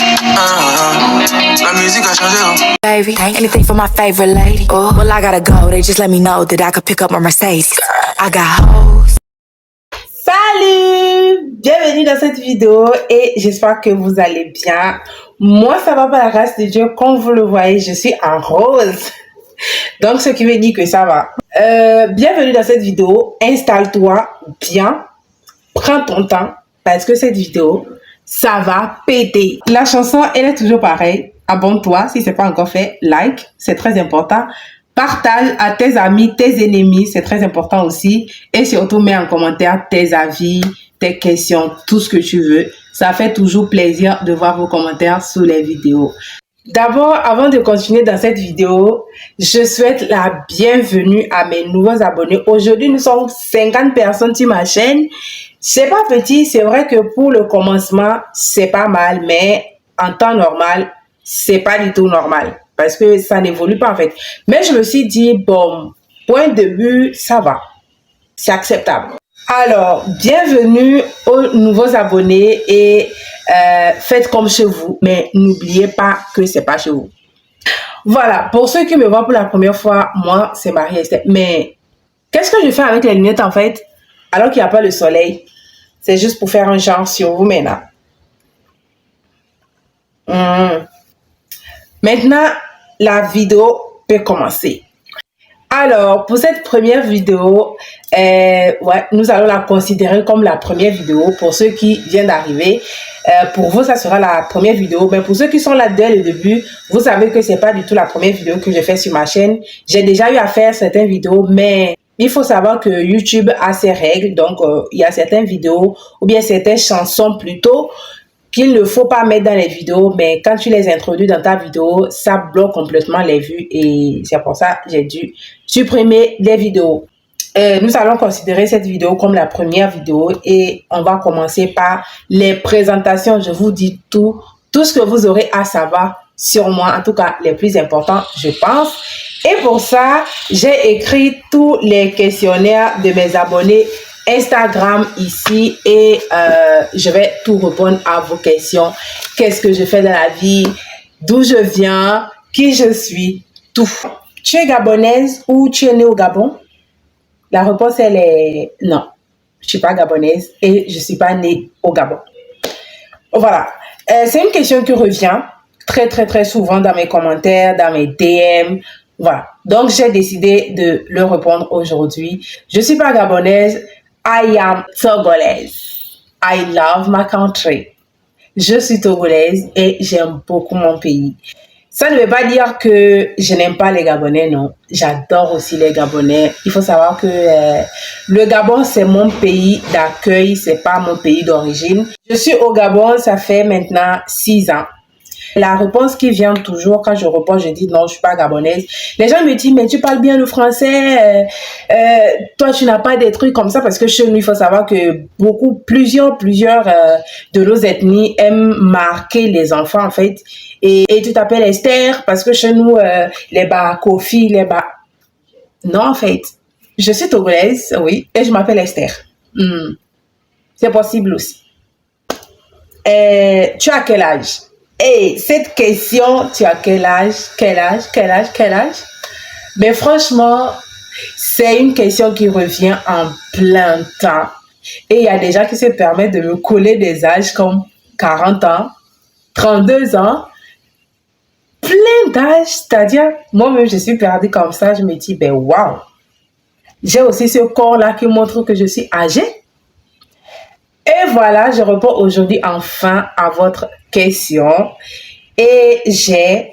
La musique a changé. Baby, anything for my favorite lady. Oh, well, I gotta go. They just let me know that I could pick up my Mercedes. I got hoes. Salut! Bienvenue dans cette vidéo et j'espère que vous allez bien. Moi, ça va par la grâce de Dieu. Comme vous le voyez, je suis en rose. Donc, ce qui veut dire que ça va. Bienvenue dans cette vidéo. Installe-toi bien. Prends ton temps parce que cette vidéo, ça va péter. La chanson, elle est toujours pareille. Abonne-toi si ce n'est pas encore fait. Like, c'est très important. Partage à tes amis, tes ennemis, c'est très important aussi. Et surtout, mets en commentaire tes avis, tes questions, tout ce que tu veux. Ça fait toujours plaisir de voir vos commentaires sous les vidéos. D'abord, avant de continuer dans cette vidéo, je souhaite la bienvenue à mes nouveaux abonnés. Aujourd'hui, nous sommes 50 personnes sur ma chaîne. C'est pas petit, c'est vrai que pour le commencement, c'est pas mal, mais en temps normal, c'est pas du tout normal. Parce que ça n'évolue pas en fait. Mais je me suis dit, bon, point de début, ça va. C'est acceptable. Alors, bienvenue aux nouveaux abonnés et faites comme chez vous. Mais n'oubliez pas que c'est pas chez vous. Voilà, pour ceux qui me voient pour la première fois, moi, c'est Marie-Esther. Mais qu'est-ce que je fais avec les lunettes en fait, alors qu'il n'y a pas le soleil? C'est juste pour faire un genre sur vous maintenant. Maintenant, la vidéo peut commencer. Alors, pour cette première vidéo, nous allons la considérer comme la première vidéo pour ceux qui viennent d'arriver. Pour vous, ça sera la première vidéo. Mais pour ceux qui sont là dès le début, vous savez que c'est pas du tout la première vidéo que je fais sur ma chaîne. J'ai déjà eu à faire certaines vidéos, mais il faut savoir que YouTube a ses règles. Donc, il y a certaines vidéos ou bien certaines chansons plutôt qu'il ne faut pas mettre dans les vidéos, mais quand tu les introduis dans ta vidéo, ça bloque complètement les vues et c'est pour ça que j'ai dû supprimer les vidéos. Nous allons considérer cette vidéo comme la première vidéo et on va commencer par les présentations. Je vous dis tout ce que vous aurez à savoir sur moi, en tout cas les plus importants, je pense. Et pour ça, j'ai écrit tous les questionnaires de mes abonnés Instagram ici et je vais tout répondre à vos questions. Qu'est-ce que je fais dans la vie? D'où je viens? Qui je suis? Tout. Tu es gabonaise ou tu es née au Gabon? La réponse, elle est non. Je ne suis pas gabonaise et je ne suis pas née au Gabon. Voilà. C'est une question qui revient très souvent dans mes commentaires, dans mes DM. Voilà. Donc, j'ai décidé de le répondre aujourd'hui. Je ne suis pas gabonaise. I am Togolaise. I love my country. Je suis togolaise et j'aime beaucoup mon pays. Ça ne veut pas dire que je n'aime pas les Gabonais, non. J'adore aussi les Gabonais. Il faut savoir que le Gabon, c'est mon pays d'accueil, c'est pas mon pays d'origine. Je suis au Gabon, ça fait maintenant 6 ans. La réponse qui vient toujours quand je réponds, je dis non, je suis pas gabonaise. Les gens me disent, mais tu parles bien le français, toi tu n'as pas des trucs comme ça parce que chez nous, il faut savoir que plusieurs de nos ethnies aiment marquer les enfants en fait. Et tu t'appelles Esther parce que chez nous, les Kofi, non en fait, je suis togolaise, oui, et je m'appelle Esther. C'est possible aussi. Tu as quel âge? Et cette question, tu as quel âge? Mais franchement, c'est une question qui revient en plein temps. Et il y a des gens qui se permettent de me coller des âges comme 40 ans, 32 ans, plein d'âges. C'est-à-dire, moi-même, je suis perdue comme ça. Je me dis, ben waouh, j'ai aussi ce corps-là qui montre que je suis âgée. Et voilà, je réponds aujourd'hui enfin à votre question. Et j'ai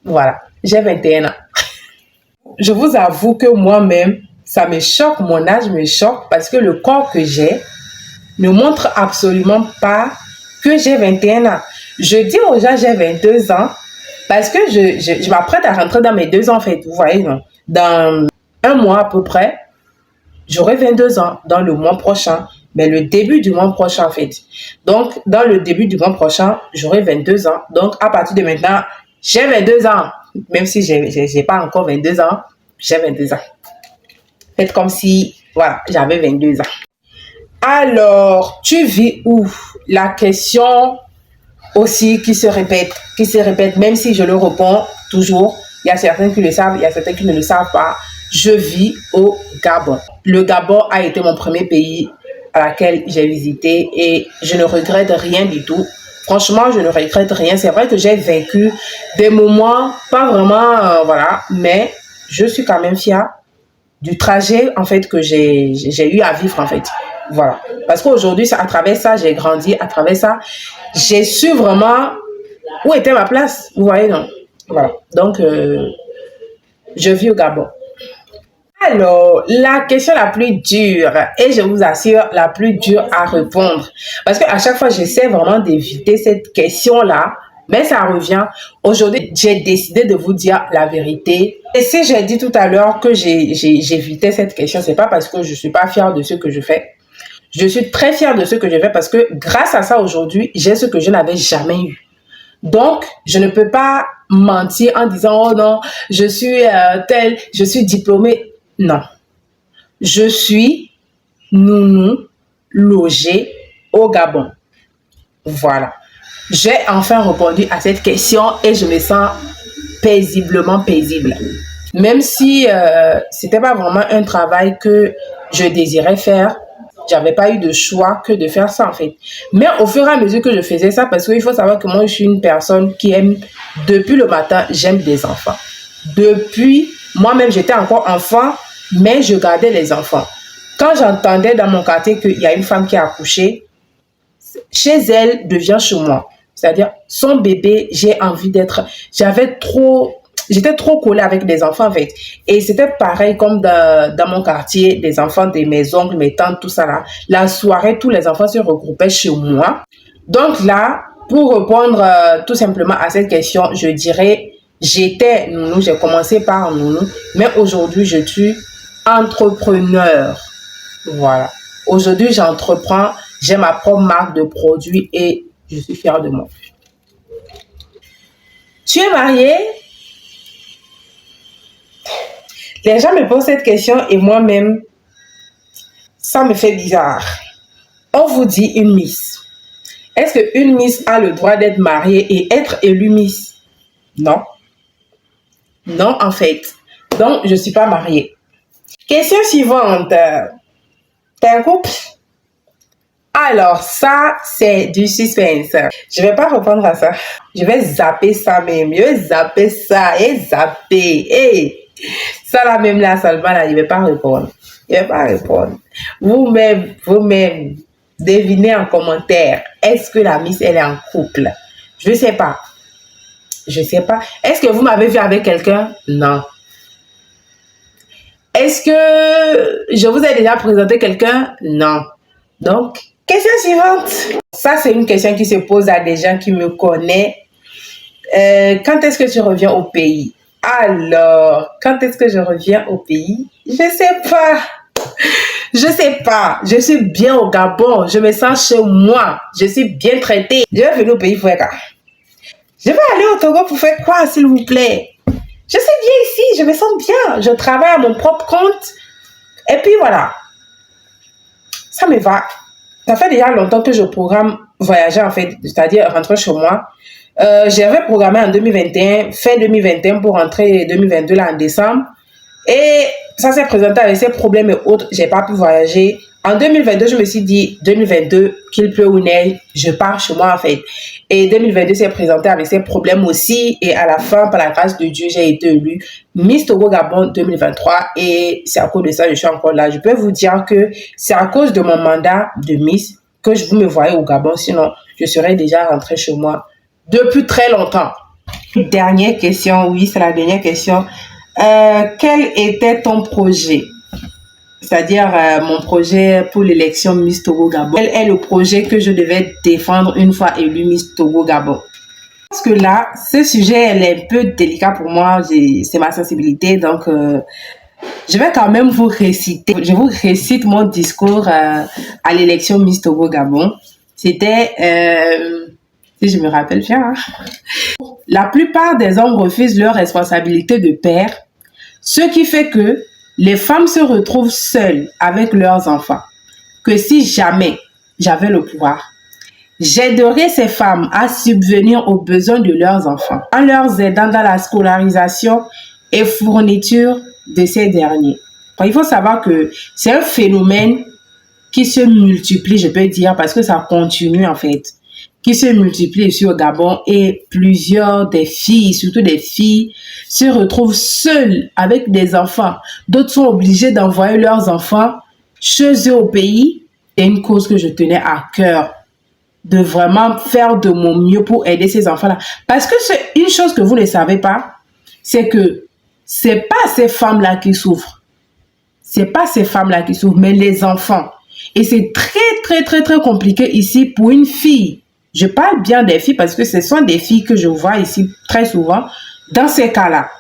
21 ans. Je vous avoue que moi-même, ça me choque, mon âge me choque parce que le corps que j'ai ne montre absolument pas que j'ai 21 ans. Je dis aux gens j'ai 22 ans parce que je m'apprête à rentrer dans mes 2 ans en fait. Vous voyez, non? Dans un mois à peu près, j'aurai 22 ans dans le mois prochain, mais le début du mois prochain en fait. Donc, dans le début du mois prochain, j'aurai 22 ans. Donc, à partir de maintenant, j'ai 22 ans. Même si j'ai pas encore 22 ans, j'ai 22 ans. Faites comme si, voilà, j'avais 22 ans. Alors, tu vis où? La question aussi qui se répètent, même si je le réponds toujours. Il y a certains qui le savent, il y a certains qui ne le savent pas. Je vis au Gabon. Le Gabon a été mon premier pays à laquelle j'ai visité et je ne regrette rien du tout. Franchement, je ne regrette rien. C'est vrai que j'ai vécu des moments pas vraiment, voilà, mais je suis quand même fière du trajet, en fait, que j'ai eu à vivre, en fait. Voilà. Parce qu'aujourd'hui, à travers ça, j'ai grandi. À travers ça, j'ai su vraiment où était ma place. Vous voyez, non? Voilà. Donc, je vis au Gabon. Alors, la question la plus dure, et je vous assure, la plus dure à répondre. Parce qu'à chaque fois, j'essaie vraiment d'éviter cette question-là, mais ça revient. Aujourd'hui, j'ai décidé de vous dire la vérité. Et si j'ai dit tout à l'heure que j'évitais cette question, c'est pas parce que je suis pas fière de ce que je fais. Je suis très fière de ce que je fais parce que grâce à ça, aujourd'hui, j'ai ce que je n'avais jamais eu. Donc, je ne peux pas mentir en disant, oh non, je suis telle, je suis diplômée. Non. Je suis nounou logée au Gabon. Voilà. J'ai enfin répondu à cette question et je me sens paisiblement paisible. Même si c'était pas vraiment un travail que je désirais faire, j'avais pas eu de choix que de faire ça en fait. Mais au fur et à mesure que je faisais ça, parce qu'il faut savoir que moi je suis une personne qui aime, depuis le matin, j'aime des enfants. Depuis, moi-même j'étais encore enfant, mais je gardais les enfants. Quand j'entendais dans mon quartier qu'il y a une femme qui a accouché, chez elle devient chez moi. C'est-à-dire, son bébé, j'ai envie d'être... J'étais trop collée avec des enfants, en fait. Et c'était pareil comme dans mon quartier, des enfants de mes oncles, mes tantes, tout ça là. La soirée, tous les enfants se regroupaient chez moi. Donc là, pour répondre tout simplement à cette question, je dirais, j'étais nounou, j'ai commencé par nounou, mais aujourd'hui, je suis entrepreneur. Voilà. Aujourd'hui, j'entreprends, j'ai ma propre marque de produits et je suis fière de moi. Tu es mariée? Les gens me posent cette question et moi-même, ça me fait bizarre. On vous dit une Miss. Est-ce qu'une Miss a le droit d'être mariée et être élue Miss? Non. Non, en fait. Donc, je ne suis pas mariée. Question suivante. T'es un couple? Alors, ça, c'est du suspense. Je ne vais pas répondre à ça. Je vais zapper ça même. Je vais zapper ça et zapper. Hey. Ça là même là, seulement là, je ne vais pas répondre. Je ne vais pas répondre. Vous-même, devinez en commentaire. Est-ce que la Miss, elle est en couple? Je ne sais pas. Je ne sais pas. Est-ce que vous m'avez vu avec quelqu'un? Non. Est-ce que je vous ai déjà présenté quelqu'un? Non. Donc, question suivante. Ça, c'est une question qui se pose à des gens qui me connaissent. Quand est-ce que tu reviens au pays? Alors, quand est-ce que je reviens au pays? Je sais pas. Je sais pas. Je suis bien au Gabon. Je me sens chez moi. Je suis bien traitée. Je vais venir au pays pour faire quoi? Je vais aller au Togo pour faire quoi, s'il vous plaît? Je suis bien ici. Je me sens bien. Je travaille à mon propre compte. Et puis voilà. Ça me va. Ça fait déjà longtemps que je programme voyager en fait, c'est-à-dire rentrer chez moi. J'avais programmé en 2021, fin 2021 pour rentrer 2022 là en décembre. Et ça s'est présenté avec ces problèmes et autres. J'ai pas pu voyager. En 2022, je me suis dit, 2022, qu'il pleut ou neige, je pars chez moi en fait. Et 2022 s'est présenté avec ses problèmes aussi. Et à la fin, par la grâce de Dieu, j'ai été élue Miss Togo Gabon 2023. Et c'est à cause de ça que je suis encore là. Je peux vous dire que c'est à cause de mon mandat de Miss que vous me voyez au Gabon. Sinon, je serais déjà rentrée chez moi depuis très longtemps. Dernière question, oui, c'est la dernière question. Quel était ton projet? C'est-à-dire mon projet pour l'élection Miss Togo Gabon. Quel est le projet que je devais défendre une fois élue Miss Togo Gabon? Parce que là, ce sujet elle est un peu délicat pour moi. C'est ma sensibilité. Donc, je vais quand même vous réciter. Je vous récite mon discours à l'élection Miss Togo Gabon. C'était... si je me rappelle bien. Hein. La plupart des hommes refusent leur responsabilité de père, ce qui fait que les femmes se retrouvent seules avec leurs enfants. Que si jamais j'avais le pouvoir, J'aiderai ces femmes à subvenir aux besoins de leurs enfants en leur aidant dans la scolarisation et fourniture de ces derniers. Donc, il faut savoir que c'est un phénomène qui se multiplie, je peux dire, parce que ça continue en fait, qui se multiplie ici au Gabon et plusieurs des filles, surtout des filles, se retrouvent seules avec des enfants. D'autres sont obligées d'envoyer leurs enfants chez eux au pays. C'est une cause que je tenais à cœur, de vraiment faire de mon mieux pour aider ces enfants-là. Parce que c'est une chose que vous ne savez pas, c'est que c'est pas ces femmes-là qui souffrent. C'est pas ces femmes-là qui souffrent, mais les enfants. Et c'est très compliqué ici pour une fille. Je parle bien des filles parce que ce sont des filles que je vois ici très souvent dans ces cas-là.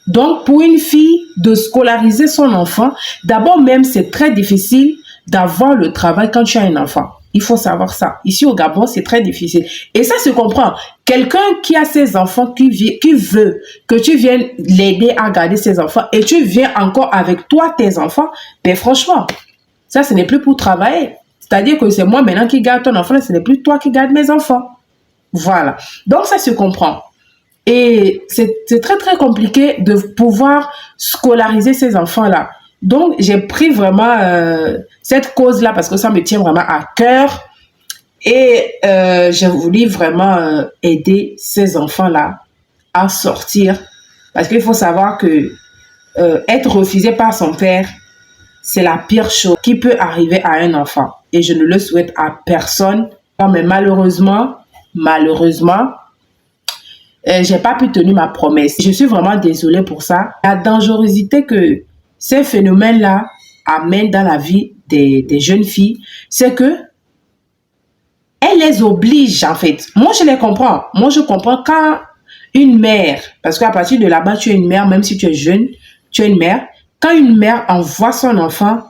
Donc, pour une fille de scolariser son enfant, d'abord même, c'est très difficile d'avoir le travail quand tu as un enfant. Il faut savoir ça. Ici au Gabon, c'est très difficile. Et ça se comprend. Quelqu'un qui a ses enfants, qui veut que tu viennes l'aider à garder ses enfants et tu viens encore avec toi, tes enfants, ben franchement, ça, ce n'est plus pour travailler. C'est-à-dire que c'est moi maintenant qui garde ton enfant, ce n'est plus toi qui garde mes enfants. Voilà. Donc, ça se comprend. Et c'est très compliqué de pouvoir scolariser ces enfants-là. Donc, j'ai pris vraiment cette cause-là parce que ça me tient vraiment à cœur. Et j'ai voulu vraiment aider ces enfants-là à sortir. Parce qu'il faut savoir que être refusé par son père, c'est la pire chose qui peut arriver à un enfant. Et je ne le souhaite à personne. Mais malheureusement, j'ai pas pu tenir ma promesse. Je suis vraiment désolée pour ça. La dangerosité que ces phénomènes-là amènent dans la vie des jeunes filles, c'est que elles les obligent en fait. Moi, je les comprends. Moi, je comprends quand une mère, parce qu'à partir de là-bas, tu es une mère, même si tu es jeune, tu es une mère. Quand une mère envoie son enfant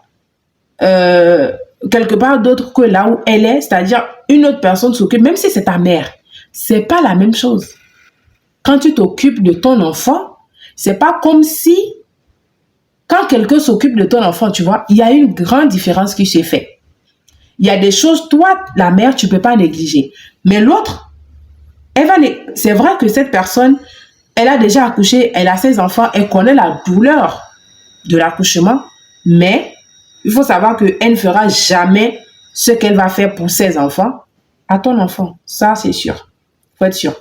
quelque part d'autre que là où elle est, c'est-à-dire une autre personne s'occupe, même si c'est ta mère, c'est pas la même chose. Quand tu t'occupes de ton enfant, c'est pas comme si quand quelqu'un s'occupe de ton enfant, tu vois, il y a une grande différence qui se fait. Il y a des choses, toi, la mère, tu peux pas négliger. Mais l'autre, c'est vrai que cette personne, elle a déjà accouché, elle a ses enfants, elle connaît la douleur de l'accouchement, mais il faut savoir qu'elle ne fera jamais ce qu'elle va faire pour ses enfants à ton enfant. Ça, c'est sûr. Faut être sûr.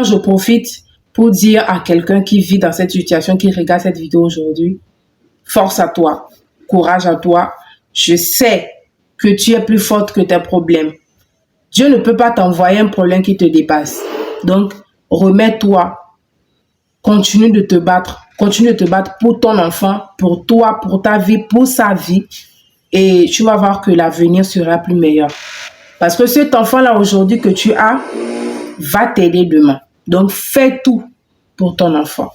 Je profite pour dire à quelqu'un qui vit dans cette situation, qui regarde cette vidéo aujourd'hui, force à toi, courage à toi. Je sais que tu es plus forte que tes problèmes. Dieu ne peut pas t'envoyer un problème qui te dépasse. Donc, remets-toi. Continue de te battre. Continue de te battre pour ton enfant, pour toi, pour ta vie, pour sa vie. Et tu vas voir que l'avenir sera plus meilleur. Parce que cet enfant-là aujourd'hui que tu as va t'aider demain. Donc, fais tout pour ton enfant.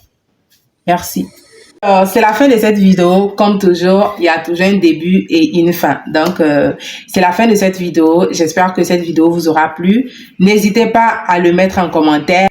Merci. C'est la fin de cette vidéo. Comme toujours, il y a toujours un début et une fin. Donc, c'est la fin de cette vidéo. J'espère que cette vidéo vous aura plu. N'hésitez pas à le mettre en commentaire.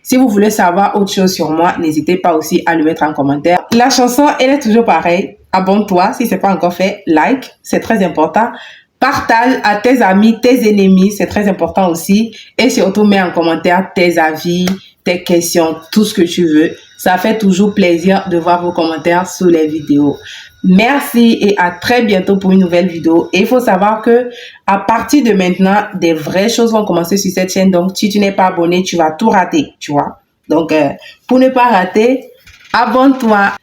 Si vous voulez savoir autre chose sur moi, n'hésitez pas aussi à le mettre en commentaire. La chanson, elle est toujours pareille. Abonne-toi si ce n'est pas encore fait. Like, c'est très important. Partage à tes amis, tes ennemis, c'est très important aussi. Et surtout, mets en commentaire tes avis, tes questions, tout ce que tu veux. Ça fait toujours plaisir de voir vos commentaires sous les vidéos. Merci et à très bientôt pour une nouvelle vidéo. Et il faut savoir que à partir de maintenant, des vraies choses vont commencer sur cette chaîne. Donc, si tu n'es pas abonné, tu vas tout rater, tu vois. Donc, pour ne pas rater, abonne-toi.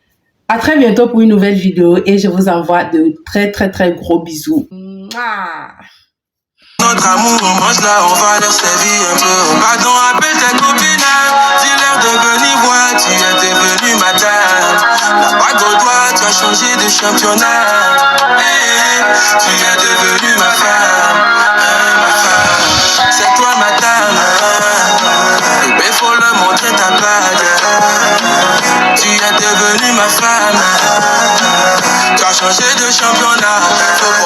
À très bientôt pour une nouvelle vidéo et je vous envoie de très gros bisous. Notre amour, on mange là, on va leur servir un peu. Pardon, appelle tes copines, dis-leur de venir voir, tu es devenue ma dame. La bague au doigt, tu as changé de championnat. Tu es devenue ma femme, ma femme. C'est toi ma dame. Et ben faut leur montrer ta bague. Tu es devenue ma femme. changer de championnat. Faut